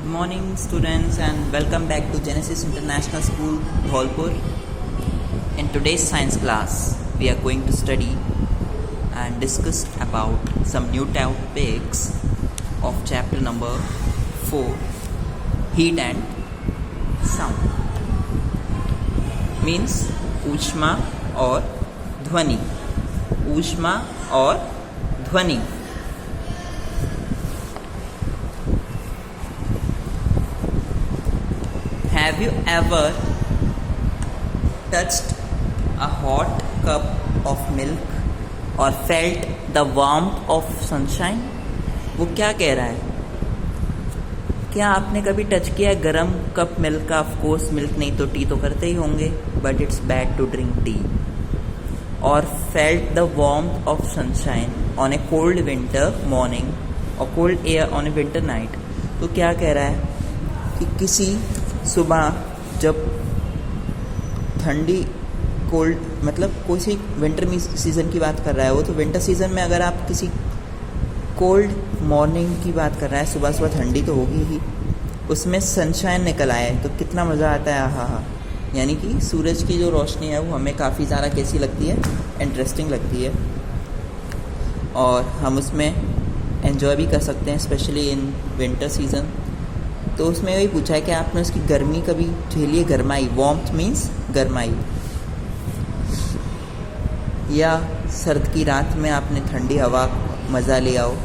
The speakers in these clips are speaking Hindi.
Good morning, students, and welcome back to Genesis International School, Dholpur. In today's science class, we are going to study and discuss about some new topics of chapter number 4, Heat and Sound. Means ऊष्मा और ध्वनि. ऊष्मा और ध्वनि. Have you ever touched a hot cup of milk or felt the warmth of sunshine? वो क्या कह रहा है? क्या आपने कभी टच किया है गरम कप मिल्क का? ऑफ कोर्स मिल्क नहीं तो टी तो करते ही होंगे, but it's bad to drink tea. और felt the warmth of sunshine on a cold winter morning और cold air on a winter night. तो क्या कह रहा है कि किसी सुबह जब ठंडी कोल्ड मतलब कोई सी विंटर सीज़न की बात कर रहा है वो, तो विंटर सीज़न में अगर आप किसी कोल्ड मॉर्निंग की बात कर रहा है, सुबह सुबह ठंडी तो होगी ही, उसमें सनशाइन निकल आए तो कितना मज़ा आता है. हाँ. यानी कि सूरज की जो रोशनी है वो हमें काफ़ी ज़्यादा कैसी लगती है, इंटरेस्टिंग लगती है, और हम उसमें एंजॉय भी कर सकते हैं, स्पेशली इन विंटर सीज़न. तो उसमें वही पूछा है कि आपने उसकी गर्मी कभी झेली है, गरमाई. वार्मथ मीन्स गरमाई. या सर्द की रात में आपने ठंडी हवा मज़ा ले आओ.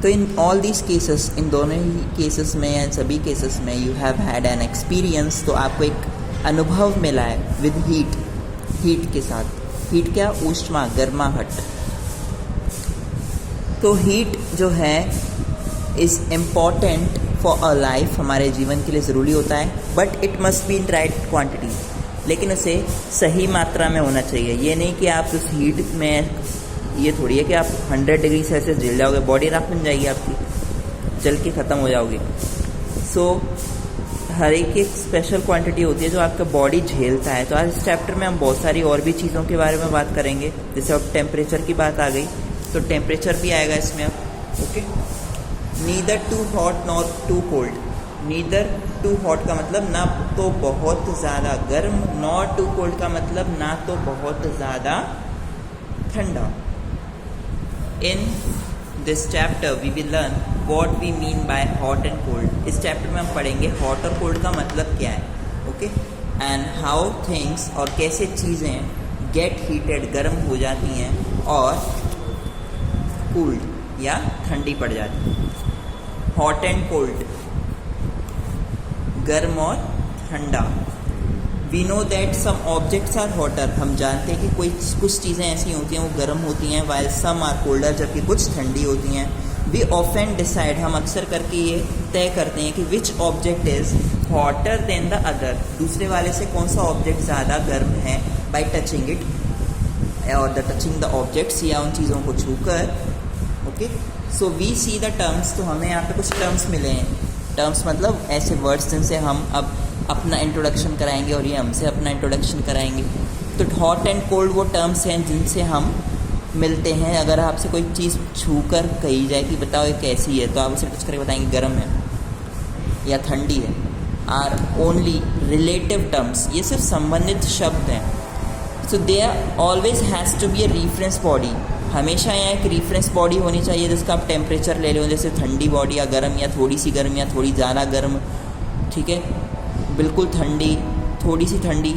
तो इन ऑल दीज केसेस, इन दोनों ही केसेस में या सभी केसेस में you have had an experience. तो आपको एक अनुभव मिला है विद हीट. हीट के साथ, हीट क्या? ऊष्मा, गर्माहट. तो हीट जो है is important for a life, हमारे जीवन के लिए ज़रूरी होता है, but it must be in right quantity. लेकिन उसे सही मात्रा में होना चाहिए. ये नहीं कि आप उस हीट में, ये थोड़ी है कि आप 100 डिग्री सेल्सियस झेल जाओगे, बॉडी राख बन जाएगी आपकी, जल के ख़त्म हो जाओगे. सो हर एक स्पेशल क्वांटिटी होती है जो आपका बॉडी झेलता है. तो आज इस चैप्टर में हम बहुत सारी और भी चीज़ों के बारे में बात करेंगे. जैसे अब टेम्परेचर की बात आ गई तो टेम्परेचर भी आएगा इसमें अब. Okay. Neither too hot nor too cold. Neither too hot का मतलब ना तो बहुत ज़्यादा गर्म, नॉर टू कोल्ड का मतलब ना तो बहुत ज़्यादा ठंडा. In this chapter we will learn what we mean by hot and cold. इस चैप्टर में हम पढ़ेंगे हॉट और कोल्ड का मतलब क्या है. ओके. एंड हाउ थिंग्स, और कैसे चीज़ें गेट हीटेड, गर्म हो जाती हैं, और कूल्ड या ठंडी पड़ जाती है. हॉट एंड कोल्ड, गर्म और ठंडा. We know that some objects are hotter. हम जानते हैं कि कुछ चीज़ें ऐसी होती हैं वो गर्म होती हैं, वाइल सम आर कोल्डर, जबकि कुछ ठंडी होती हैं. वी ऑफन डिसाइड, हम अक्सर करके ये तय करते हैं कि which object is hotter than the other, दूसरे वाले से कौन सा ऑब्जेक्ट ज़्यादा गर्म है, बाई टचिंग इट और द टचिंग द ऑब्जेक्ट्स, या उन चीज़ों को छूकर. Okay. So we see the terms. तो हमें यहाँ पे कुछ टर्म्स मिले हैं. टर्म्स मतलब ऐसे वर्ड्स जिनसे हम अब अपना इंट्रोडक्शन कराएंगे और ये हमसे अपना इंट्रोडक्शन कराएंगे. तो हॉट एंड कोल्ड वो टर्म्स हैं जिनसे हम मिलते हैं. अगर आपसे कोई चीज़ छू कर कही जाए कि बताओ ये कैसी है, तो आप उसे टच करके बताएंगे गर्म है या ठंडी है. Are only relative terms. ये सिर्फ संबंधित शब्द हैं. So there always has to be a reference body. हमेशा यहाँ एक रेफरेंस बॉडी होनी चाहिए जिसका आप टेम्परेचर ले लो, जैसे ठंडी बॉडी या गर्म, या थोड़ी सी गर्म या थोड़ी ज़्यादा गर्म. ठीक है. बिल्कुल ठंडी, थोड़ी सी ठंडी,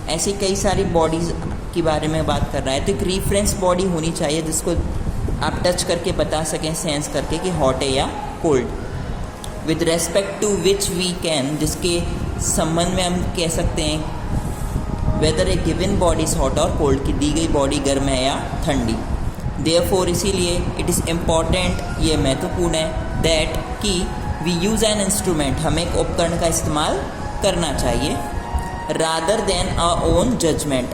ऐसी कई सारी बॉडीज़ के बारे में बात कर रहा है. तो एक रेफरेंस बॉडी होनी चाहिए जिसको आप टच करके बता सकें, सेंस करके कि हॉट है या cold. With respect to which we can, जिसके संबंध में हम कह सकते हैं whether a given body is hot और कोल्ड, की दी गई बॉडी गर्म है या ठंडी. देयरफॉर इसीलिए इट इज़ इम्पॉर्टेंट, ये महत्वपूर्ण है, दैट कि वी यूज़ एन इंस्ट्रूमेंट, हमें एक उपकरण का इस्तेमाल करना चाहिए, rather than our own judgement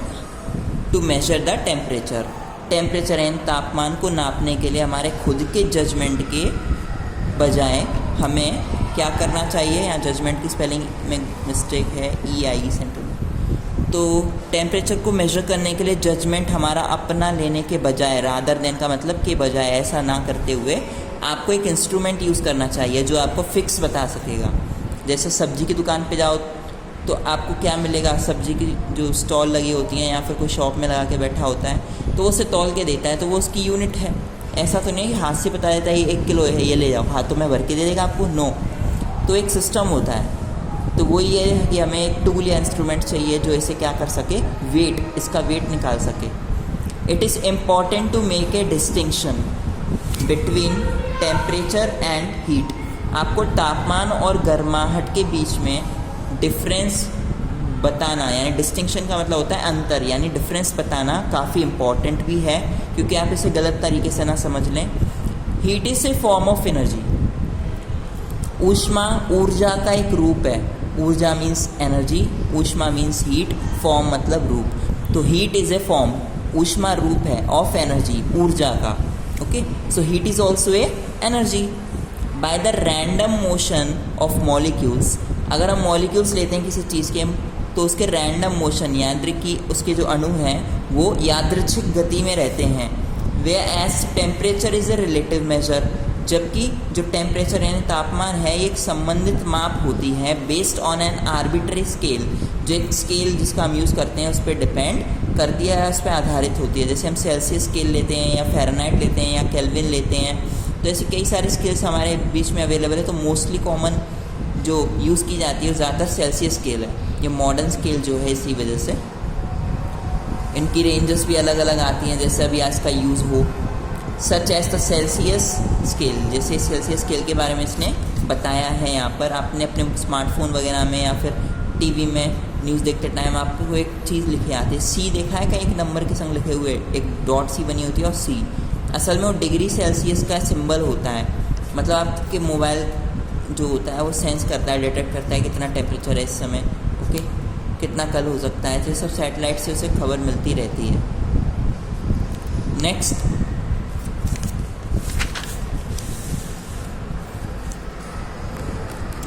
to measure the temperature. Temperature यानी तापमान को नापने के लिए हमारे खुद के जजमेंट के बजाय हमें क्या करना चाहिए. यहाँ जजमेंट की स्पेलिंग में मिस्टेक है, EI सेंटर में. तो टेम्परेचर को मेजर करने के लिए जजमेंट हमारा अपना लेने के बजाय, रादर देन का मतलब के बजाय, ऐसा ना करते हुए आपको एक इंस्ट्रूमेंट यूज़ करना चाहिए जो आपको फिक्स बता सकेगा। जैसे सब्जी की दुकान पे जाओ तो आपको क्या मिलेगा, सब्जी की जो स्टॉल लगी होती हैं या फिर कोई शॉप में लगा के बैठा होता है तो वो उसे तौल के देता है, तो वो उसकी यूनिट है। ऐसा तो नहीं कि हाथ से बता देता है ये 1 किलो है, ये ले जाओ, हाथों में भर के दे देगा आपको, नो। तो एक सिस्टम होता है। तो वो ये है कि हमें एक टूल या इंस्ट्रूमेंट चाहिए जो इसे क्या कर सके, वेट, इसका वेट निकाल सके। It is important to make a distinction between temperature and heat. आपको तापमान और गर्माहट के बीच में डिफरेंस बताना, यानी डिस्टिंक्शन का मतलब होता है अंतर, यानी डिफरेंस बताना काफ़ी इम्पॉर्टेंट भी है, क्योंकि आप इसे गलत तरीके से ना समझ लें। Heat is a form of energy. ऊष्मा ऊर्जा का एक रूप है। ऊर्जा मीन्स एनर्जी, ऊष्मा मीन्स हीट, फॉर्म मतलब रूप। तो हीट इज़ ए फॉर्म, ऊष्मा रूप है, ऑफ एनर्जी, ऊर्जा का। Okay, so heat is also a energy. By the random motion of molecules, अगर हम मॉलिक्यूल्स लेते हैं किसी चीज़ के तो उसके रैंडम मोशन, यादृच्छिक, उसके जो अणु हैं वो यादृच्छिक गति में रहते हैं। Whereas temperature is a relative measure, जबकि जो टेम्परेचर यानी तापमान है ये एक संबंधित माप होती है based on an arbitrary scale. जो एक स्केल जिसका हम यूज़ करते हैं उस पर डिपेंड करती है, उस पर आधारित होती है। जैसे हम सेल्सियस स्केल लेते हैं या फ़ारेनहाइट लेते हैं या केल्विन लेते हैं, तो ऐसे कई सारे स्केल्स हमारे बीच में अवेलेबल है। तो मोस्टली कॉमन जो यूज़ की जाती है ज़्यादातर सेल्सियस स्केल है। ये मॉडर्न स्केल जो है इसी वजह से इनकी रेंजेस भी अलग अलग आती हैं, जैसे अभी आज का यूज़ हो, such as the Celsius scale. जैसे सेल्सियस स्केल के बारे में इसने बताया है यहाँ पर। आपने अपने स्मार्टफोन वगैरह में या फिर टीवी में न्यूज़ देखते टाइम आपको एक चीज़ लिखी आती है, सी देखा है, कहीं एक नंबर के संग लिखे हुए एक डॉट सी बनी होती है, और सी असल में वो डिग्री सेल्सियस का सिंबल होता है। मतलब आपके मोबाइल जो होता है वो सेंस करता है, डिटेक्ट करता है कितना टेम्परेचर है इस समय, ओके, कितना कल हो सकता है। तो सब सैटेलाइट से उसे खबर मिलती रहती है। नेक्स्ट,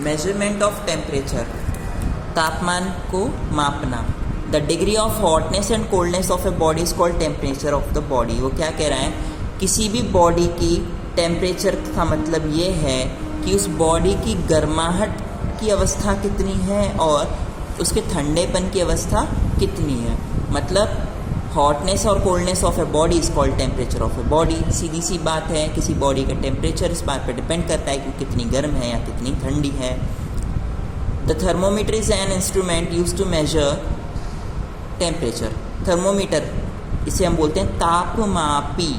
मेजरमेंट ऑफ टेम्परेचर, तापमान को मापना। The degree of hotness and coldness of a body is called temperature of the body. वो क्या कह रहा है, किसी भी बॉडी की टेम्परेचर का मतलब ये है कि उस बॉडी की गर्माहट की अवस्था कितनी है और उसके ठंडेपन की अवस्था कितनी है। मतलब हॉटनेस और coldness of a body is called temperature of a body. सीधी सी बात है, किसी बॉडी का टेम्परेचर इस बात पर डिपेंड करता है कि कितनी गर्म है या कितनी ठंडी है। The thermometer is an instrument use to measure temperature. Thermometer, इसे हम बोलते हैं तापमापी।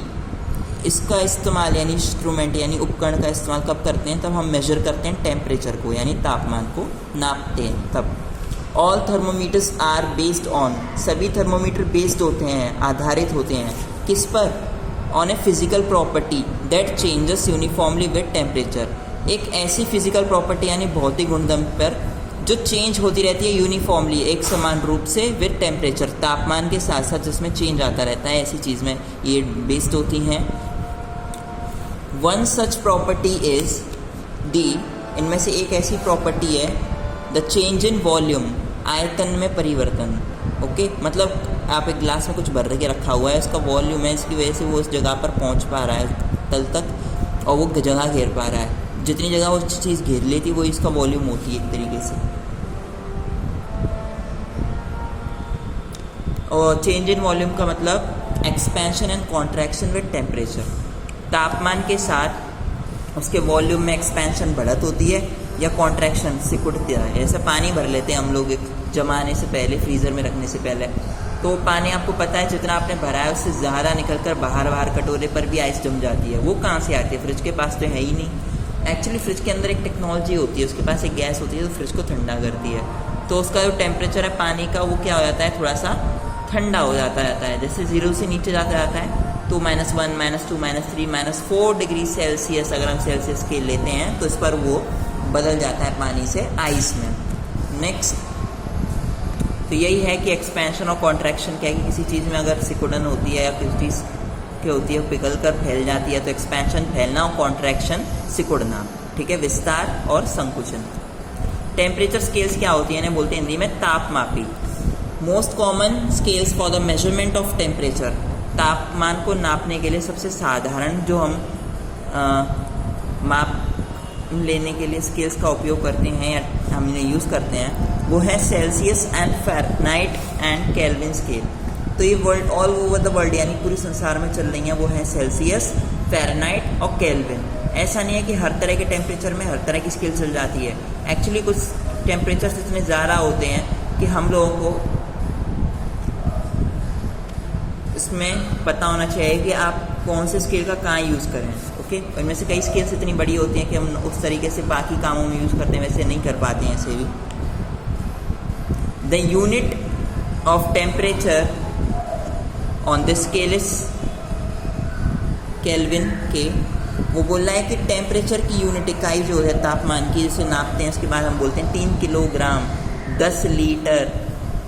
इसका इस्तेमाल यानी इंस्ट्रूमेंट यानी उपकरण का इस्तेमाल कब करते हैं, तब हम मेजर करते हैं टेम्परेचर को, यानी तापमान को नापते हैं तब। All thermometers are based on, सभी थर्मोमीटर बेस्ड होते हैं, आधारित होते हैं किस पर, on a physical property that changes uniformly with temperature. एक ऐसी फिजिकल प्रॉपर्टी यानी भौतिक गुणधर्म पर जो चेंज होती रहती है यूनिफॉर्मली, एक समान रूप से विद टेम्परेचर, तापमान के साथ साथ जिसमें चेंज आता रहता है, ऐसी चीज़ में ये बेस्ड होती हैं। One such property is D, इनमें से एक ऐसी प्रॉपर्टी है द चेंज इन वॉल्यूम, आयतन में परिवर्तन। ओके, मतलब आप एक गिलास में कुछ भर के रखा हुआ है, उसका वॉल्यूम है, इसकी वजह से वो उस जगह पर पहुंच पा रहा है तल तक, और वो जगह घेर पा रहा है। जितनी जगह वो चीज़ घेर लेती वो इसका वॉल्यूम होती है एक तरीके से। और चेंज इन वॉल्यूम का मतलब expansion and contraction with temperature. तापमान के साथ उसके वॉल्यूम में एक्सपेंशन बढ़त होती है या कॉन्ट्रैक्शन सिकुड़ता है। ऐसा पानी भर लेते हैं हम लोग एक जमाने से पहले, फ्रीज़र में रखने से पहले, तो पानी आपको पता है जितना आपने भरा है उससे ज़्यादा निकल कर बाहर कटोरे पर भी आइस जम जाती है। वो कहाँ से आती है, फ्रिज के पास तो है ही नहीं। एक्चुअली फ्रिज के अंदर एक टेक्नोलॉजी होती है, उसके पास एक गैस होती है जो फ्रिज को ठंडा करती है, तो उसका जो टेम्परेचर है पानी का वो क्या हो जाता है, थोड़ा सा ठंडा हो जाता रहता है। जैसे 0 से नीचे जाता जाता है तो -1, -2, -3, -4 डिग्री सेल्सियस अगर हम सेल्सियस स्केल लेते हैं तो इस पर वो बदल जाता है पानी से आइस में। नेक्स्ट, तो यही है कि एक्सपेंशन और कॉन्ट्रैक्शन क्या है कि किसी चीज़ में अगर सिकुड़न होती है या किसी चीज़ क्या होती है पिघल कर फैल जाती है, तो एक्सपेंशन फैलना और कॉन्ट्रैक्शन सिकुड़ना, ठीक है, विस्तार और संकुचन। टेम्परेचर स्केल्स क्या होती है, इन्हें बोलते हैं हिंदी में तापमापी। Most common scales for the measurement of temperature, तापमान को नापने के लिए सबसे साधारण जो हम लेने के लिए स्केल्स का उपयोग करते हैं या हम इन्हें यूज़ करते हैं वो है Celsius and Fahrenheit and kelvin scale. तो ये world all over the world यानी पूरे संसार में चल रही हैं वो है सेल्सियस, फ़ारेनहाइट और केल्विन। ऐसा नहीं है कि हर तरह के टेम्परेचर में हर तरह की स्केल चल जाती है। एक्चुअली कुछ टेम्परेचर इतने ज़्यादा होते हैं कि हम लोगों को इसमें पता होना चाहिए कि आप कौन से स्केल का कहाँ यूज़ करें। ओके, इनमें से कई स्केल्स इतनी बड़ी होती हैं कि हम उस तरीके से बाकी कामों में यूज़ करते हैं, वैसे नहीं कर पाते हैं ऐसे भी। The unit of temperature on the scale is kelvin के। वो बोल रहा है कि टेम्परेचर की यूनिट इकाई जो है तापमान की, जिसे नापते हैं उसके बाद हम बोलते हैं 3 किलोग्राम, 10 लीटर,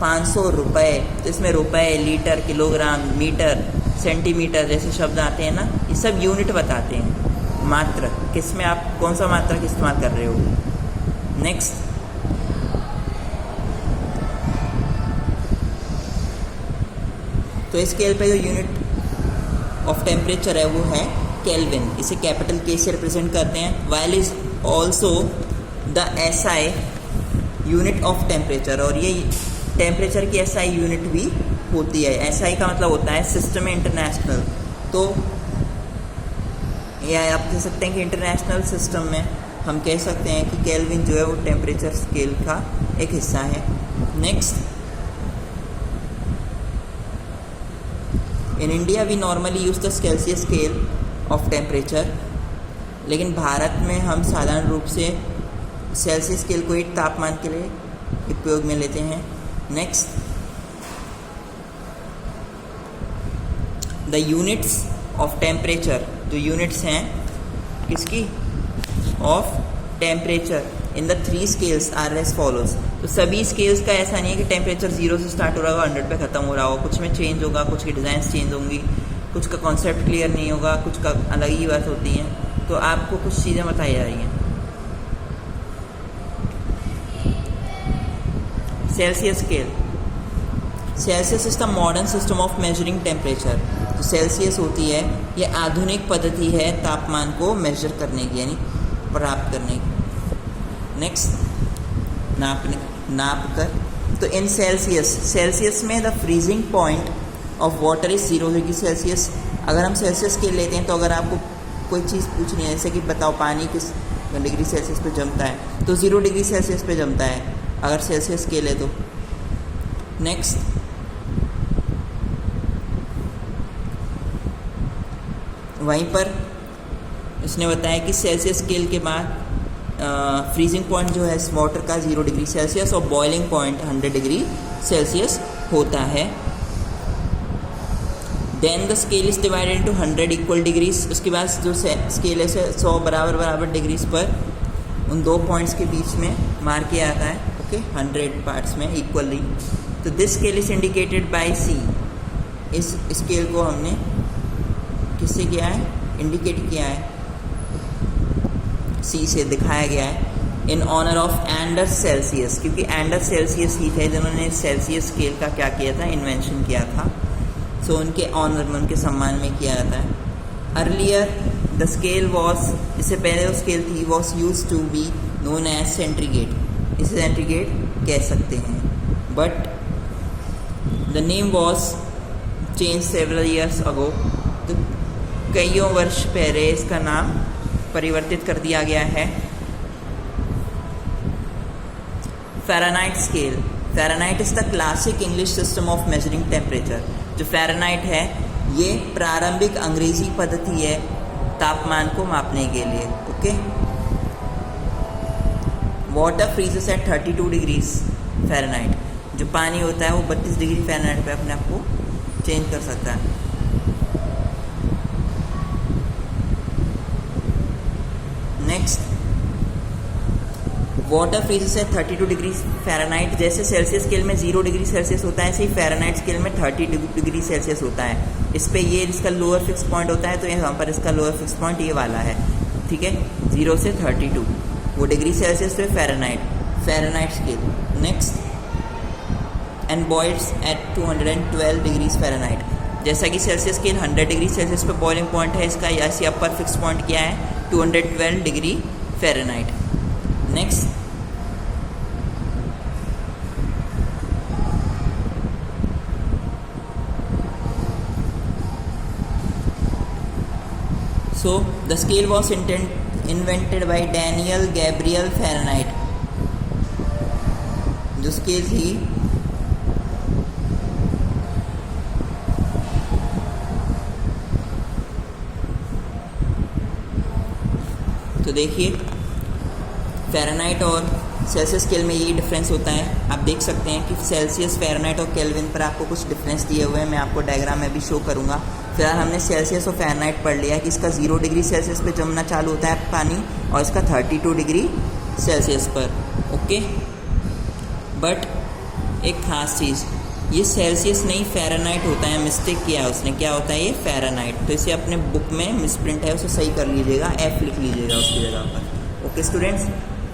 500 रुपये। तो इसमें रुपये, लीटर, किलोग्राम, मीटर, सेंटीमीटर जैसे शब्द आते हैं ना, ये सब यूनिट बताते हैं। मात्रक, किस में आप कौन सा मात्रक इस्तेमाल कर रहे हो। नेक्स्ट, तो स्केल पे जो यूनिट ऑफ टेम्परेचर है वो है केल्विन। इसे कैपिटल के से रिप्रेजेंट करते हैं। While is also the SI unit of temperature, और ये टेम्परेचर की एसआई यूनिट भी होती है। एसआई का मतलब होता है सिस्टम इंटरनेशनल। तो या आप कह सकते हैं कि इंटरनेशनल सिस्टम में हम कह सकते हैं कि केल्विन जो है वो टेम्परेचर स्केल का एक हिस्सा है। Next, in India we normally use the Celsius scale of temperature, लेकिन भारत में हम साधारण रूप से सेल्सियस स्केल को ही तापमान के लिए उपयोग में लेते हैं। Next, the units of temperature, जो यूनिट्स हैं किसकी, of temperature in the 3 scales are as follows. तो सभी स्केल्स का ऐसा नहीं है कि टेम्परेचर 0 से स्टार्ट हो रहा होगा 100 पे ख़त्म हो रहा होगा। कुछ में चेंज होगा, कुछ की डिज़ाइंस चेंज होंगी, कुछ का कॉन्सेप्ट क्लियर नहीं होगा, कुछ का अलग ही बात होती है। तो आपको कुछ चीज़ें बताई जा रही हैं। Celsius scale, Celsius is the modern system of measuring temperature. जो सेल्सियस होती है ये आधुनिक पद्धति है तापमान को मेजर करने की, यानी प्राप्त करने की। नेक्स्ट, नाप कर। तो इन सेल्सियस में the freezing point of water is 0 degree Celsius. अगर हम सेल्सियस स्केल लेते हैं तो अगर आपको कोई चीज़ पूछनी है, जैसे कि बताओ पानी किस डिग्री सेल्सियस पे जमता है, तो 0 डिग्री सेल्सियस पे जमता है अगर सेल्सियस स्केल है तो। नेक्स्ट, वहीं पर इसने बताया कि सेल्सियस स्केल के बाद फ्रीजिंग पॉइंट जो है इस वाटर का 0 डिग्री सेल्सियस और बॉइलिंग पॉइंट 100 डिग्री सेल्सियस होता है। Then the scale is divided into 100 equal degrees. उसके बाद जो स्केल है 100 बराबर डिग्रीज पर उन 2 पॉइंट्स के बीच में मार किया जाता है। ओके, 100 पार्ट्स में इक्वली। तो this scale is indicated by C. इस स्केल को हमने किससे किया है, इंडिकेट किया है, सी से दिखाया गया है। In honour of Anders Celsius, क्योंकि एंडर्स सेल्सियस ही थे जिन्होंने सेल्सियस स्केल का क्या किया था, इन्वेंशन किया था। सो उनके ऑनर में, उनके सम्मान में किया जाता है। अर्लियर द स्केल वॉज, इससे पहले जो स्केल थी was use to be known as centigrade. इसे सेंट्रीगेड कह सकते हैं, but the name was change several years ago. तो कईयों वर्ष पहले इसका नाम परिवर्तित कर दिया गया है। Fahrenheit scale, Fahrenheit is the classic English system of measuring temperature. जो फ़ारेनहाइट है ये प्रारंभिक अंग्रेजी पद्धति है तापमान को मापने के लिए। Okay, water freezes at 32 degrees Fahrenheit. जो पानी होता है वो 32 डिग्री फ़ारेनहाइट पे अपने आप को चेंज कर सकता है। नेक्स्ट, वाटर फ्रीजेस है 32 डिग्री फ़ारेनहाइट। जैसे सेल्सियस स्केल में 0 डिग्री सेल्सियस होता है, ऐसे ही फ़ारेनहाइट स्केल में 30 डिग्री सेल्सियस होता है। इस पे ये इसका लोअर फिक्स पॉइंट होता है, तो यहाँ पर इसका लोअर फिक्स पॉइंट ये वाला है। ठीक है, 0 से 32 वो डिग्री सेल्सियस पे Fahrenheit scale. Next, and boils at 212 degrees Fahrenheit. जैसा कि सेल्सियस स्केल 100 डिग्री सेल्सियस पे बॉइलिंग पॉइंट है, इसका ऐसी अपर फिक्स पॉइंट क्या है 212 degree Fahrenheit. Next, so the scale was invented by Daniel Gabriel Fahrenheit। जो स्केल थी तो देखिए फ़ारेनहाइट और सेल्सियस स्केल में यही डिफरेंस होता है। आप देख सकते हैं कि सेल्सियस, फ़ारेनहाइट और केल्विन पर आपको कुछ डिफरेंस दिए हुए हैं, मैं आपको डायग्राम में भी शो करूंगा। फिलहाल हमने सेल्सियस और फ़ारेनहाइट पढ़ लिया है कि इसका 0 डिग्री सेल्सियस पे जमना चालू होता है पानी और इसका 32 डिग्री सेल्सियस पर। ओके, बट एक ख़ास चीज़, ये सेल्सियस नहीं फ़ारेनहाइट होता है, मिस्टेक किया है उसने। क्या होता है ये? फ़ारेनहाइट। तो इसे अपने बुक में मिसप्रिंट है, उसे सही कर लीजिएगा, F लिख लीजिएगा उसकी जगह पर। ओके स्टूडेंट्स,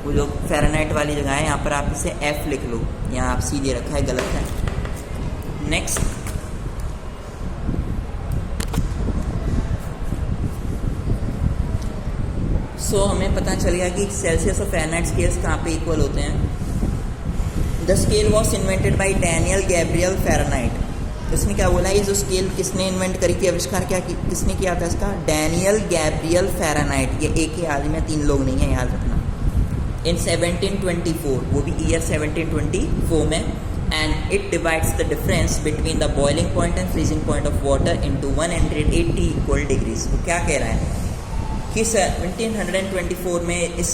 वो जो फ़ारेनहाइट वाली जगह है यहाँ पर आप इसे F लिख लो, यहाँ आप C दे रखा है, गलत है। नेक्स्ट, सो हमें पता चल गया कि सेल्सियस और फ़ारेनहाइट स्केल्स कहाँ पे इक्वल होते हैं। The scale was invented by Daniel Gabriel Fahrenheit. इसने क्या बोला? ये जो स्केल किसने इन्वेंट करी थी, आविष्कार क्या किसने किया था इसका? Daniel Gabriel Fahrenheit. ये एक ही आदमी है, 3 लोग नहीं है, याद रखना। इन 1724, वो भी ईयर 1724 में। And it divides the difference between the boiling point and freezing point of water into 180 equal degrees. तो क्या कह रहा है कि 1724 में इस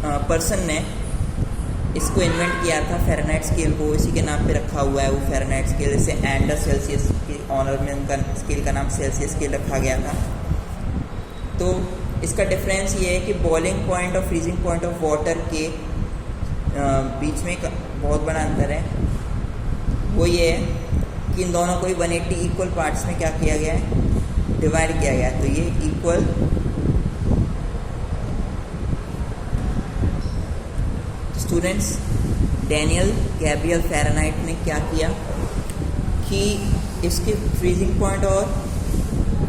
पर्सन ने इसको इन्वेंट किया था, फ़ारेनहाइट स्केल को, इसी के नाम पे रखा हुआ है वो फ़ारेनहाइट स्केल। इसे एंडर सेल्सियस के ऑनर में उनका स्केल का नाम सेल्सियस स्केल रखा गया था। तो इसका डिफरेंस ये है कि बॉइलिंग पॉइंट और फ्रीजिंग पॉइंट ऑफ वाटर के बीच में बहुत बड़ा अंतर है। वो ये है कि इन दोनों को 180 इक्वल पार्ट्स में क्या किया गया है? डिवाइड किया गया है। तो ये equal students, Daniel Gabriel Fahrenheit ने क्या किया कि इसके फ्रीजिंग पॉइंट और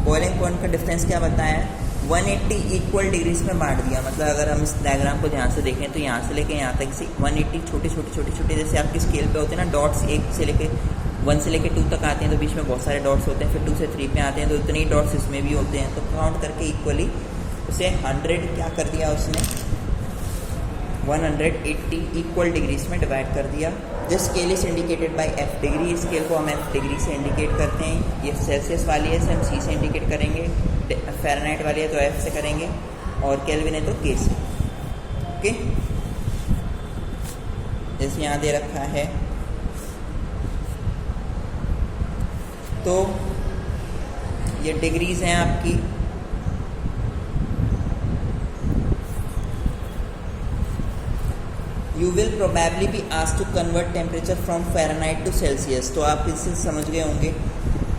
बॉइलिंग पॉइंट का डिफरेंस क्या बताया? 180 इक्वल डिग्रीज में बांट दिया। मतलब अगर हम इस डायग्राम को ध्यान से देखें तो यहाँ से लेके यहाँ तक से 180 छोटे जैसे आपकी स्केल पे होते हैं ना डॉट्स, 1 से लेके 2 तक आते हैं तो बीच में बहुत सारे डॉट्स होते हैं, फिर 2 से 3 पे आते हैं तो इतने ही डॉट्स इसमें भी होते हैं। तो काउंट करके इक्वली उसे 100 क्या कर दिया उसने? 180 इक्वल डिग्रीज में डिवाइड कर दिया। This scale is indicated bye F degree. Scale को हम F डिग्री से इंडिकेट करते हैं। ये सेल्सियस वाली है, हम C से इंडिकेट करेंगे। फ़ारेनहाइट वाली है तो F से करेंगे, और केल्विन है तो K से। ओके, जैसे यहाँ दे रखा है। तो ये डिग्रीज हैं आपकी। You will probably be asked to convert temperature from Fahrenheit to Celsius। तो आप इससे समझ गए होंगे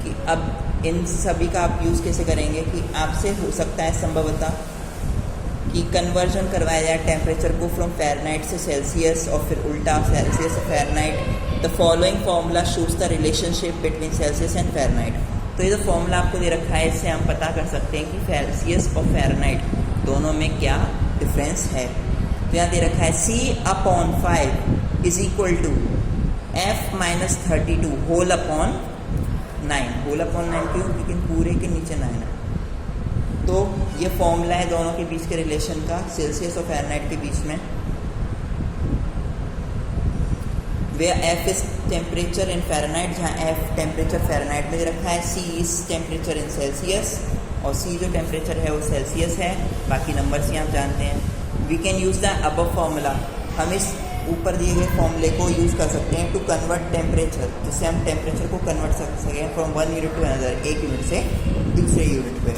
कि अब इन सभी का आप यूज़ कैसे करेंगे कि आपसे हो सकता है संभवतः कि कन्वर्जन करवाया जाए टेम्परेचर को फ्रॉम फ़ारेनहाइट से सेल्सियस और फिर उल्टा सेल्सियस से Fahrenheit. The following formula shows the relationship between Celsius and Fahrenheit. तो ये जो फॉर्मूला आपको दे रखा है इससे हम पता कर सकते हैं कि सेल्सियस और फ़ारेनहाइट दोनों में क्या डिफरेंस है। तो यहाँ दे रखा है C/5 is equal to F-32 whole upon 9। Whole upon 9 क्यों? लेकिन पूरे के नीचे 9 है। तो ये फॉर्मूला है दोनों के बीच के रिलेशन का, सेल्सियस और फ़ारेनहाइट के बीच में। Where F is temperature in Fahrenheit, जहाँ F टेम्परेचर फ़ारेनहाइट में दे रखा है। C is temperature in Celsius, और C जो टेम्परेचर है वो सेल्सियस है। बाकी नंबर्स ही आप जानते हैं। We can use the above formula. हम इस ऊपर दिए गए फॉर्मूले को यूज़ कर सकते हैं टू कन्वर्ट टेम्परेचर, जिससे हम टेम्परेचर को कन्वर्ट कर सकें फ्रॉम 1 यूनिट टू अनदर, एक यूनिट से दूसरे यूनिट पे।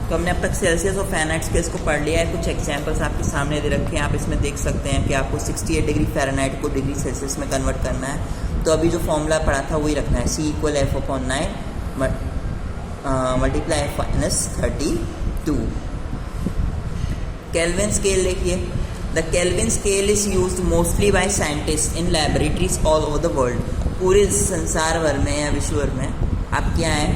तो हमने अब तक सेल्सियस और फ़ारेनहाइट स्केल्स को पढ़ लिया है। कुछ एग्जांपल्स आपके सामने दे रखे हैं, आप इसमें देख सकते हैं कि आपको 68 डिग्री फ़ारेनहाइट को डिग्री सेल्सियस में कन्वर्ट करना है। तो अभी जो फॉर्मूला पढ़ा था वही रखना है, C=F/9 multiply F-32। Kelvin scale देखिए, the Kelvin scale is used mostly by scientist in laboratories all over the world. पूरे संसार भर में या विश्व भर में आप क्या है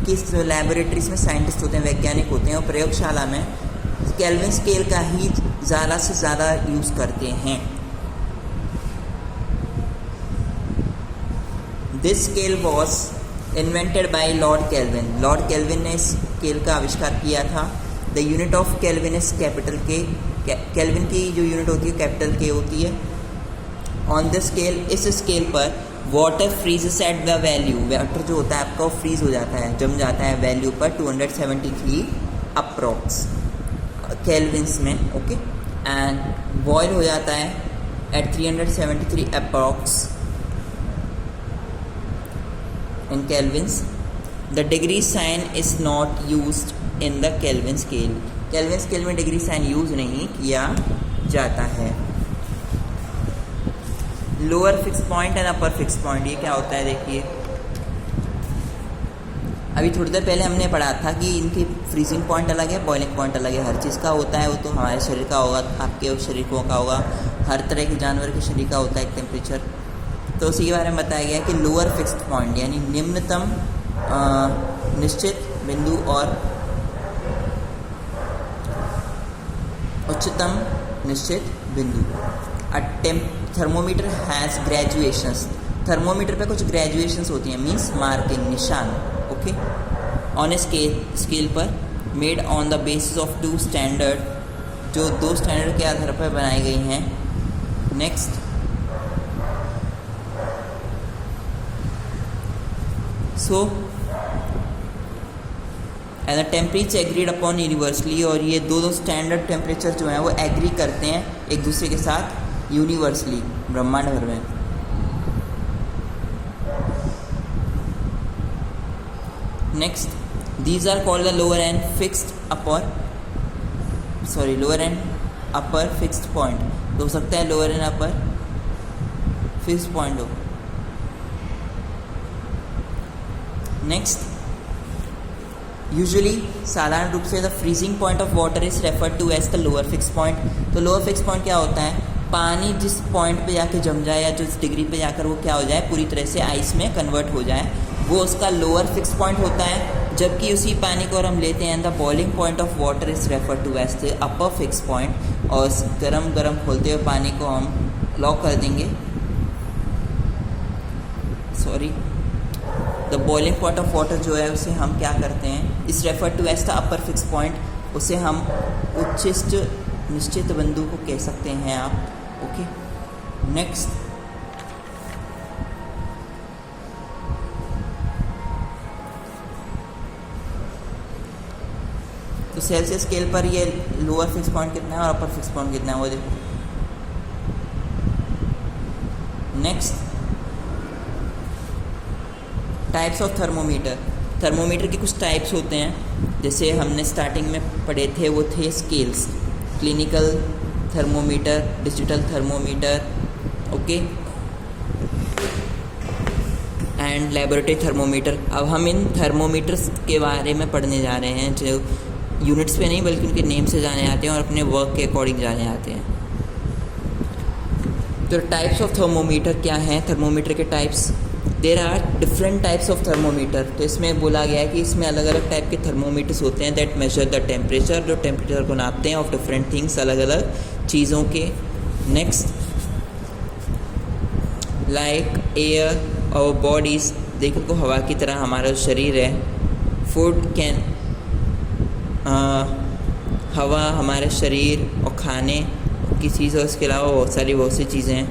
किस लैबोरेटरीज में साइंटिस्ट होते हैं, वैज्ञानिक होते हैं, और प्रयोगशाला में केल्विन स्केल का ही ज़्यादा से ज़्यादा यूज़ करते हैं। This scale was invented by Lord kelvin. Lord kelvin ने इस स्केल का आविष्कार किया था। The unit of kelvin is capital के। केल्विन की जो यूनिट होती है कैपिटल के होती है। ऑन द स्केल, इस स्केल पर water freezes at the value, water जो होता है आपका वो फ्रीज हो जाता है, जम जाता है वैल्यू पर 273 अप्रॉक्स केल्विन्स में, ओके, एंड बॉयल हो जाता है at 373 approx in kelvins. The degree sign is not used in the Kelvin scale. Kelvin scale में डिग्री साइन यूज़ नहीं किया जाता है। Lower fix point and upper fix point, ये क्या होता है देखिए। अभी थोड़ी देर पहले हमने पढ़ा था कि इनकी फ्रीजिंग पॉइंट अलग है, बॉइलिंग पॉइंट अलग है। हर चीज़ का होता है, वो तो हमारे शरीर का होगा, आपके शरीर का होगा, हर तरह के जानवर के शरीर का होता है एक टेम्परेचर। तो उसी के बारे में बताया गया कि लोअर फिक्स्ड पॉइंट यानी निम्नतम निश्चित बिंदु और उच्चतम निश्चित बिंदु। Thermometer has graduations. थर्मोमीटर पे कुछ ग्रेजुएशंस होती हैं, मीन्स मार्किंग, निशान, ओके, ऑन ए स्केल पर made on the basis of 2 standard, जो 2 स्टैंडर्ड के आधार पर बनाई गई हैं। Next, so and the temperature agreed upon universally, और ये दो स्टैंडर्ड टेम्परेचर जो हैं वो एग्री करते हैं एक दूसरे के साथ यूनिवर्सली ब्रह्मांड भर में। Next, these are called the lower and upper fixed point. तो हो सकता है lower and upper fixed point हो। नेक्स्ट, यूजुअली साधारण रूप से the freezing point of water is referred to as the lower fix point. तो लोअर फिक्स पॉइंट क्या होता है, पानी जिस पॉइंट पे जाके जम जाए या जिस डिग्री पे जाकर वो क्या हो जाए, पूरी तरह से आइस में कन्वर्ट हो जाए, वो उसका लोअर फिक्स पॉइंट होता है। जबकि उसी पानी को और हम लेते हैं, the boiling point of water is referred to as the upper fix point. और गरम खोलते हुए पानी को हम लॉक कर देंगे, the boiling point of water जो है उसे हम क्या करते हैं, is refer to as the upper fix point, उसे हम उच्चिष्ट निश्चित बिंदु को कह सकते हैं आप, ओके। नेक्स्ट, तो सेल्सियस स्केल पर ये लोअर फिक्स पॉइंट कितना है और अपर फिक्स पॉइंट कितना है वो देखो। Next, types of thermometer. Thermometer के कुछ टाइप्स होते हैं, जैसे हमने स्टार्टिंग में पढ़े थे, वो थे scales, clinical thermometer, digital thermometer, okay, and laboratory thermometer. अब हम इन थर्मोमीटर्स के बारे में पढ़ने जा रहे हैं, जो यूनिट्स पे नहीं बल्कि उनके नेम से जाने जाते हैं और अपने वर्क के अकॉर्डिंग जाने जाते हैं। तो टाइप्स ऑफ थर्मोमीटर क्या हैं, थर्मोमीटर के types, there are different types of thermometer. तो इसमें बोला गया है कि इसमें अलग अलग टाइप के थर्मोमीटर्स होते हैं दैट मेजर द टेम्परेचर, जो टेम्परेचर को नापते हैं ऑफ डिफरेंट थिंग्स, अलग अलग चीज़ों के। नेक्स्ट, लाइक एयर और बॉडीज़, देखो को हवा की तरह हमारा जो शरीर है, फूड कैन, हवा हमारे शरीर और खाने की चीज़, और इसके अलावा बहुत सी चीज़ें हैं।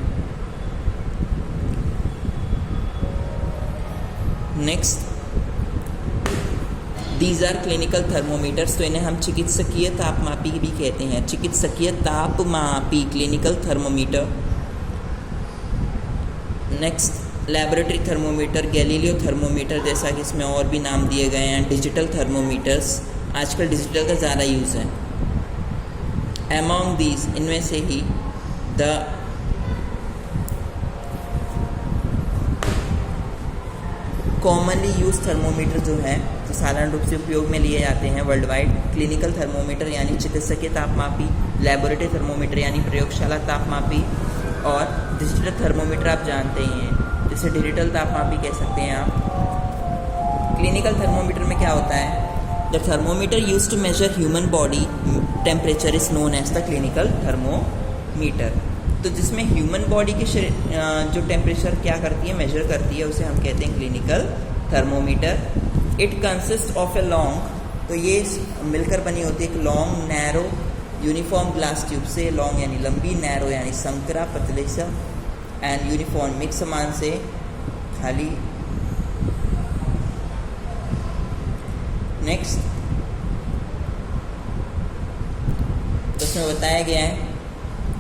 Next, these are clinical thermometers. तो इन्हें हम चिकित्सकीय तापमापी भी कहते हैं, चिकित्सकीय तापमापी, clinical thermometer. Next, laboratory thermometer, Galileo thermometer, जैसा कि इसमें और भी नाम दिए गए हैं। डिजिटल थर्मोमीटर्स, आजकल डिजिटल का ज़्यादा यूज़ है। अमॉन्ग दीज, इनमें से ही द कॉमनली यूज थर्मोमीटर जो है, जो साधारण रूप से उपयोग में लिए जाते हैं वर्ल्ड वाइड, क्लिनिकल थर्मोमीटर यानी चिकित्सकीय तापमापी, लेबोरेटरी थर्मोमीटर यानी प्रयोगशाला तापमापी, और डिजिटल थर्मोमीटर आप जानते ही हैं, जिसे डिजिटल तापमापी कह सकते हैं आप। क्लिनिकल थर्मोमीटर में क्या होता है, the thermometer use to measure human body temperature is known as the clinical thermometer. तो जिसमें ह्यूमन बॉडी की जो टेम्परेचर क्या करती है, मेजर करती है, उसे हम कहते हैं clinical thermometer. It consist of a long, तो ये मिलकर बनी होती है एक long narrow uniform glass tube से, लॉन्ग यानी लंबी, नैरो यानी संकरा पतले सा, एंड यूनिफॉर्म मिक्स समान से खाली। नेक्स्ट, तो इसमें बताया गया है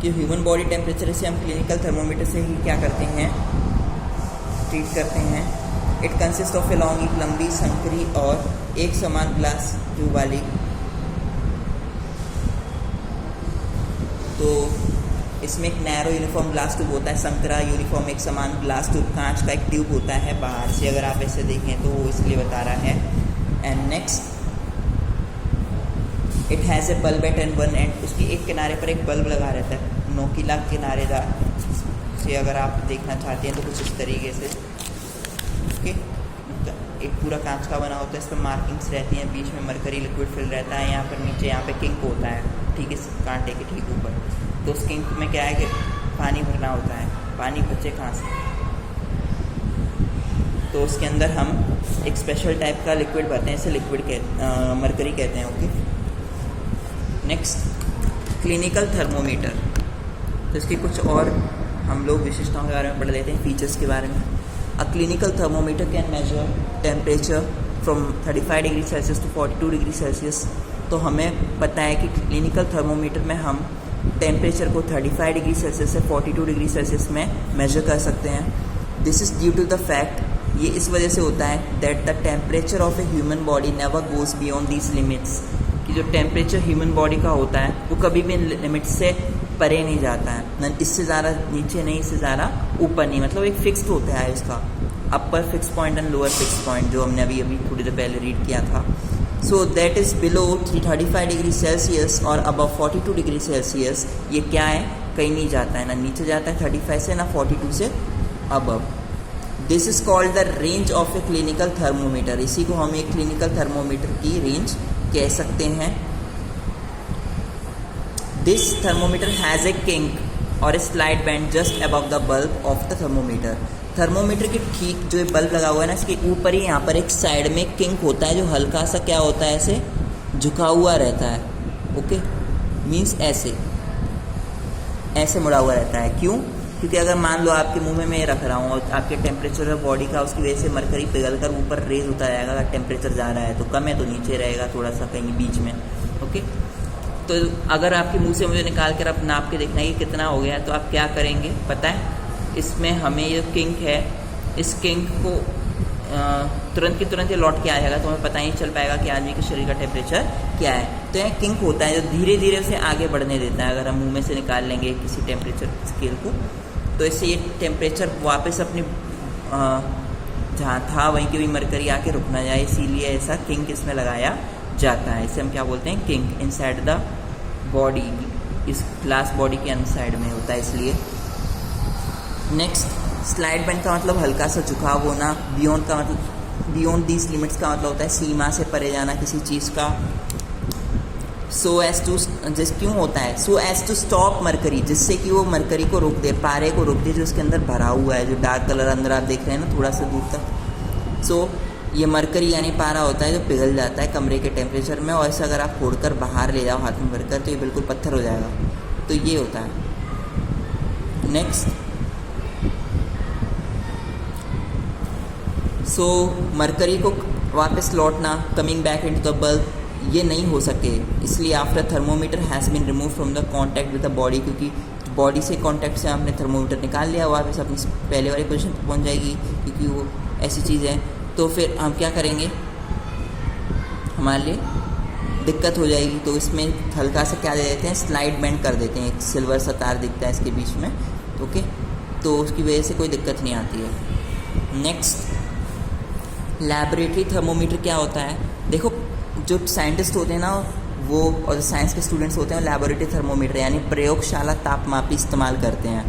कि ह्यूमन बॉडी टेम्परेचर से हम क्लिनिकल थर्मोमीटर से ही क्या करते हैं, ट्रीट करते हैं। It consist of a long, एक लंबी, संकरी और एक समान ग्लास ट्यूब वाली। तो इसमें एक नैरो यूनिफॉर्म ग्लास ट्यूब होता है, संकरा यूनिफॉर्म एक समान ग्लास ट्यूब, कांच का एक ट्यूब होता है बाहर से, अगर आप ऐसे देखें तो वो इसलिए बता रहा है। And next, it has a bulb at end one end, उसकी एक किनारे पर एक बल्ब लगा रहता है, नोकीला किनारेदार से, अगर आप देखना चाहते हैं तो कुछ इस तरीके से। ओके, एक पूरा कांच का बना होता है, इस पर मार्किंग्स रहती हैं, बीच में मरकरी लिक्विड फिल रहता है, यहाँ पर नीचे यहाँ पे किंक होता है, ठीक इस कांटे के ठीक ऊपर। तो उस किंक में क्या है कि पानी भरना होता है, पानी बचे कहाँ से, तो उसके अंदर हम एक स्पेशल टाइप का लिक्विड भरते हैं, इसे लिक्विड मरकरी कहते हैं। Okay, next, clinical thermometer. तो इसकी कुछ और हम लोग विशेषताओं के बारे में पढ़ लेते हैं, फीचर्स के बारे में। A clinical thermometer can measure temperature from 35 degree Celsius to 42 degree Celsius. तो हमें पता है कि क्लिनिकल थर्मोमीटर में हम टेम्परेचर को 35 डिग्री सेल्सियस से 42 डिग्री सेल्सियस में मेजर कर सकते हैं। This is due to the fact, ये इस वजह से होता है that the temperature of a human body never goes beyond these limits, कि जो टेम्परेचर ह्यूमन बॉडी का होता है वो कभी भी लिमिट से परे नहीं जाता है, न इससे ज़्यादा नीचे नहीं, इससे ज़्यादा ऊपर नहीं, मतलब एक फिक्स्ड होता है इसका अपर fix point and lower fix point, जो हमने अभी थोड़ी देर पहले रीड किया था। So that is below 35 degree Celsius और अबव 42 डिग्री सेल्सियस, ये क्या है, कहीं नहीं जाता है, ना नीचे जाता है 35 से, ना 42 से above. This is called the range of a clinical thermometer, इसी को हम एक क्लिनिकल थर्मोमीटर की रेंज कह सकते हैं। This thermometer has a kink और a slide band just above the bulb of the thermometer. Thermometer के ठीक जो बल्ब लगा हुआ है ना, इसके ऊपर ही यहाँ पर एक साइड में किंक होता है, जो हल्का सा क्या होता है, ऐसे झुका हुआ रहता है। ओके, मीन्स ऐसे ऐसे मुड़ा हुआ रहता है। क्यों? क्योंकि अगर मान लो आपके मुंह में मैं रख रहा हूँ और आपके टेम्परेचर बॉडी का उसकी वजह से मरकरी पिघल कर ऊपर रेज होता जाएगा। अगर टेम्परेचर जा रहा है तो कम है तो नीचे रहेगा थोड़ा सा कहीं बीच में। ओके, तो अगर आपके मुंह से मुझे निकाल कर आप नाप के देखना है कि कितना हो गया, तो आप क्या करेंगे पता है, इसमें हमें ये किंक है, इस किंक को तुरंत की तुरंत ये लौट के आ जाएगा, तो हमें पता ही नहीं चल पाएगा कि आदमी के शरीर का टेम्परेचर क्या है। तो यह किंक होता है जो धीरे धीरे उसे आगे बढ़ने देता है। अगर हम मुंह में से निकाल लेंगे किसी टेम्परेचर स्केल को, तो इससे ये टेम्परेचर वापस अपनी जहाँ था वहीं की वहीं मरकरी आके रुक ना जाए, इसीलिए ऐसा किंक इसमें लगाया जाता है। इसे हम क्या बोलते हैं, किंक। इनसाइड द बॉडी, इस ग्लास बॉडी के अंदर साइड में होता है इसलिए। नेक्स्ट, स्लाइड बैंड का मतलब हल्का सा झुकाव होना। बियॉन्ड का मतलब, बियॉन्ड दीज लिमिट्स का मतलब होता है सीमा से परे जाना किसी चीज़ का। सो एज टू, जिस क्यों होता है, so as to stop mercury, जिससे कि वो मरकरी को रोक दे, पारे को रोक दे जो उसके अंदर भरा हुआ है, जो डार्क कलर अंदर आप देख रहे हैं ना थोड़ा सा दूर तक। सो ये मरकरी यानी पारा होता है जो पिघल जाता है कमरे के टेम्परेचर में, और ऐसे अगर आप फोड़कर बाहर ले जाओ हाथ में भरकर तो ये बिल्कुल पत्थर हो जाएगा। तो ये होता है। नेक्स्ट, सो मरकरी को वापस लौटना, coming back into the bulb, ये नहीं हो सके, इसलिए after thermometer has been remove from the contact with the body, क्योंकि बॉडी से कॉन्टैक्ट से आपने थर्मोमीटर निकाल लिया, वापस अपनी पहले वाली पोजीशन पर पहुंच जाएगी, क्योंकि वो ऐसी चीज़ है। तो फिर हम क्या करेंगे, हमारे लिए दिक्कत हो जाएगी। तो इसमें हल्का सा क्या दे देते हैं, स्लाइड बैंड कर देते हैं, एक सिल्वर सा तार दिखता है इसके बीच में। ओके, तो उसकी वजह से कोई दिक्कत नहीं आती है। नेक्स्ट, लैबोरेटरी थर्मोमीटर क्या होता है। देखो, जो साइंटिस्ट होते हैं ना वो, और जो साइंस के स्टूडेंट्स होते हैं, लैबोरेटरी थर्मोमीटर यानी प्रयोगशाला तापमापी इस्तेमाल करते हैं।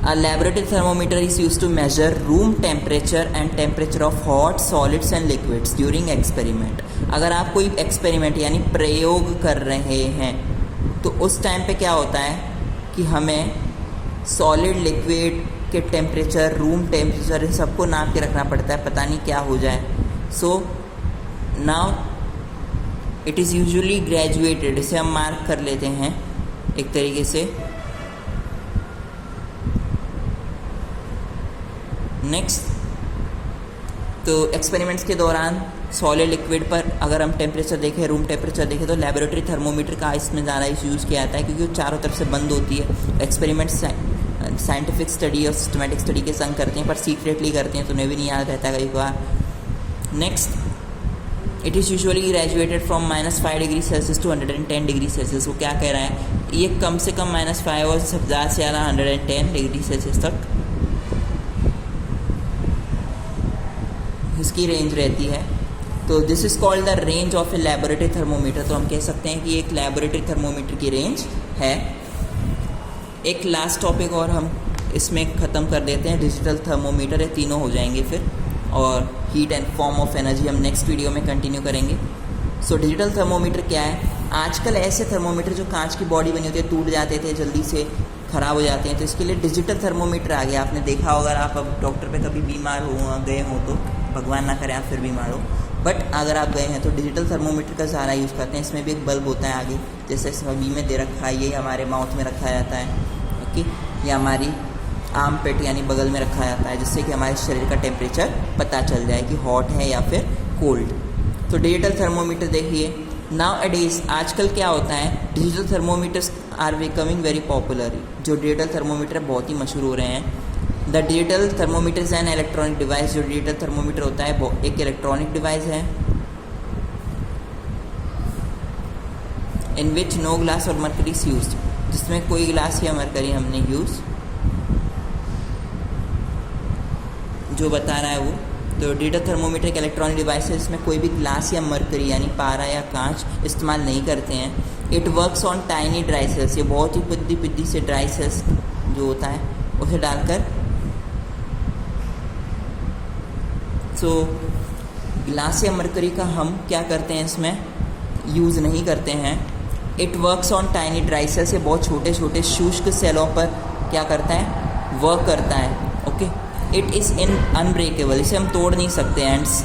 A laboratory thermometer is used to measure room temperature and temperature of hot solids and liquids during experiment. अगर आप कोई एक्सपेरिमेंट यानी प्रयोग कर रहे हैं तो उस टाइम पे क्या होता है कि हमें सॉलिड लिक्विड के टेम्परेचर, रूम टेम्परेचर, इन सबको नाप के रखना पड़ता है, पता नहीं क्या हो जाए. So now it is usually graduated, इसे हम मार्क कर लेते हैं एक तरीके से. नेक्स्ट, तो एक्सपेरिमेंट्स के दौरान सॉलिड लिक्विड पर अगर हम टेम्परेचर देखें, रूम टेम्परेचर देखें, तो लेबोरेटरी थर्मोमीटर का इसमें ज़्यादा यूज़ किया जाता है क्योंकि वो चारों तरफ से बंद होती है. एक्सपेरिमेंट्स साइंटिफिक स्टडी और सिस्टमेटिक स्टडी के संग करते हैं पर सीक्रेटली करते हैं तो उन्हें भी नहीं याद रहता कई बार. Next, it is usually graduated from -5 degree Celsius to 110 degree Celsius. वो क्या कह रहा है, ये कम से कम -5 और ज़्यादा से ज़्यादा 110 डिग्री सेल्सियस तक इसकी रेंज रहती है. तो this is called the range of a laboratory thermometer. तो हम कह सकते हैं कि एक लेबोरेटरी थर्मोमीटर की रेंज है. एक लास्ट टॉपिक और हम इसमें ख़त्म कर देते हैं, डिजिटल थर्मोमीटर. ये तीनों हो जाएंगे फिर, और heat and form of energy हम नेक्स्ट वीडियो में कंटिन्यू करेंगे. सो डिजिटल थर्मोमीटर क्या है? आजकल ऐसे थर्मोमीटर जो कांच की बॉडी बनी होती है टूट जाते थे, जल्दी से ख़राब हो जाते हैं, तो इसके लिए डिजिटल थर्मोमीटर आ गया. आपने देखा होगा, आप अब डॉक्टर पे कभी बीमार हो गए हो तो, भगवान ना करे आप फिर बीमार हो, बट अगर आप गए हैं तो डिजिटल थर्मोमीटर का ज़्यादा यूज़ करते हैं. इसमें भी एक बल्ब होता है आगे, जैसे सभी में दे रखा है, ये हमारे माउथ में रखा जाता है, ओके, या हमारी आर्म पेट यानी बगल में रखा जाता है, जिससे कि हमारे शरीर का टेम्परेचर पता चल जाए कि हॉट है या फिर कोल्ड. तो डिजिटल थर्मोमीटर देखिए. नाउ अडेज आजकल क्या होता है, digital thermometers are becoming very popular. जो डिजिटल थर्मोमीटर बहुत ही मशहूर हो रहे हैं. The digital thermometer is an electronic device. जो डिजिटल थर्मोमीटर होता है वो एक इलेक्ट्रॉनिक डिवाइस है इन विच नो ग्लास और मरकरी इज यूज्ड. जिसमें कोई ग्लास या मरकरी हमने यूज़ जो बता रहा है वो. तो डिजिटल थर्मोमीटर एक इलेक्ट्रॉनिक डिवाइस है जिसमें कोई भी ग्लास या मरकरी यानी पारा या कांच इस्तेमाल नहीं करते हैं. It works on tiny dry cells. ये बहुत ही पिद्दी से ड्राई सेल्स जो होता है उसे डालकर. सो ग्लास या मरकरी का हम क्या करते हैं, इसमें यूज़ नहीं करते हैं. It works on tiny dry cells. ये बहुत छोटे छोटे शुष्क सेलों पर क्या करता है, वर्क करता है, okay. It is in unbreakable. इसे हम तोड़ नहीं सकते. एंड्स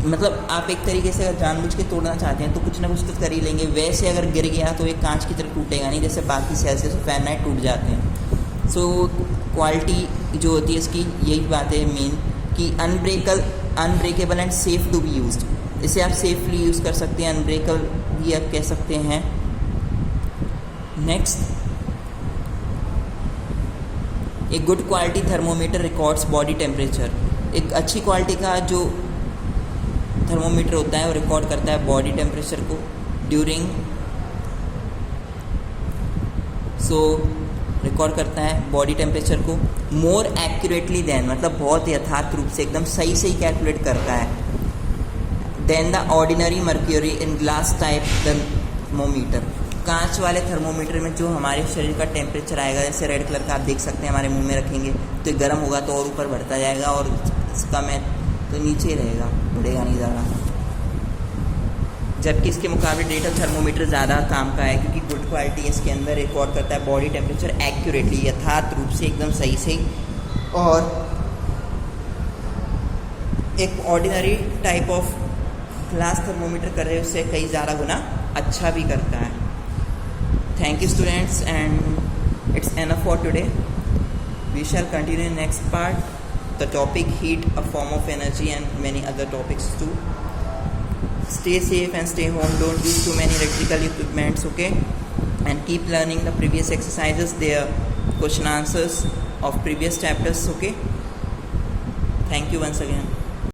मतलब आप एक तरीके से अगर जानबूझ के तोड़ना चाहते हैं तो कुछ ना कुछ तो कर ही लेंगे. वैसे अगर गिर गया तो एक कांच की तरह टूटेगा नहीं, जैसे बाकी सेल्स से फेराइट टूट जाते हैं. सो क्वालिटी जो होती है इसकी यही बात है मेन, कि unbreakable and safe to be used. इसे आप सेफली यूज़ कर सकते हैं, अनब्रेकेबल भी आप कह सकते हैं. नेक्स्ट, एक good quality thermometer records body temperature. एक अच्छी क्वालिटी का जो थर्मोमीटर होता है वो रिकॉर्ड करता है बॉडी टेम्परेचर को ड्यूरिंग, रिकॉर्ड करता है बॉडी टेम्परेचर को मोर एक्यूरेटली देन, मतलब बहुत यथार्थ रूप से एकदम सही कैलकुलेट करता है, then the ordinary mercury in glass type thermometer. कांच वाले थर्मोमीटर में जो हमारे शरीर का टेम्परेचर आएगा, जैसे रेड कलर का आप देख सकते हैं, हमारे मुंह में रखेंगे तो गर्म होगा तो और ऊपर बढ़ता जाएगा, और कम है तो नीचे रहेगा, बढ़ेगा नहीं ज़्यादा. जबकि इसके मुकाबले डिजिटल थर्मोमीटर ज़्यादा काम का है क्योंकि गुड क्वालिटी इसके अंदर रिकॉर्ड करता है बॉडी टेम्परेचर एक्यूरेटली, यथार्थ रूप से एकदम सही. और एक ordinary type of glass thermometer कर रहे हैं उससे कई ज़्यादा गुना अच्छा भी करता है. Thank you students, and it's enough for today. We shall continue in next part, the topic heat, a form of energy, and many other topics too. Stay safe and stay home. Don't use too many electrical equipments, okay? And keep learning the previous exercises, their question answers of previous chapters, okay? Thank you once again.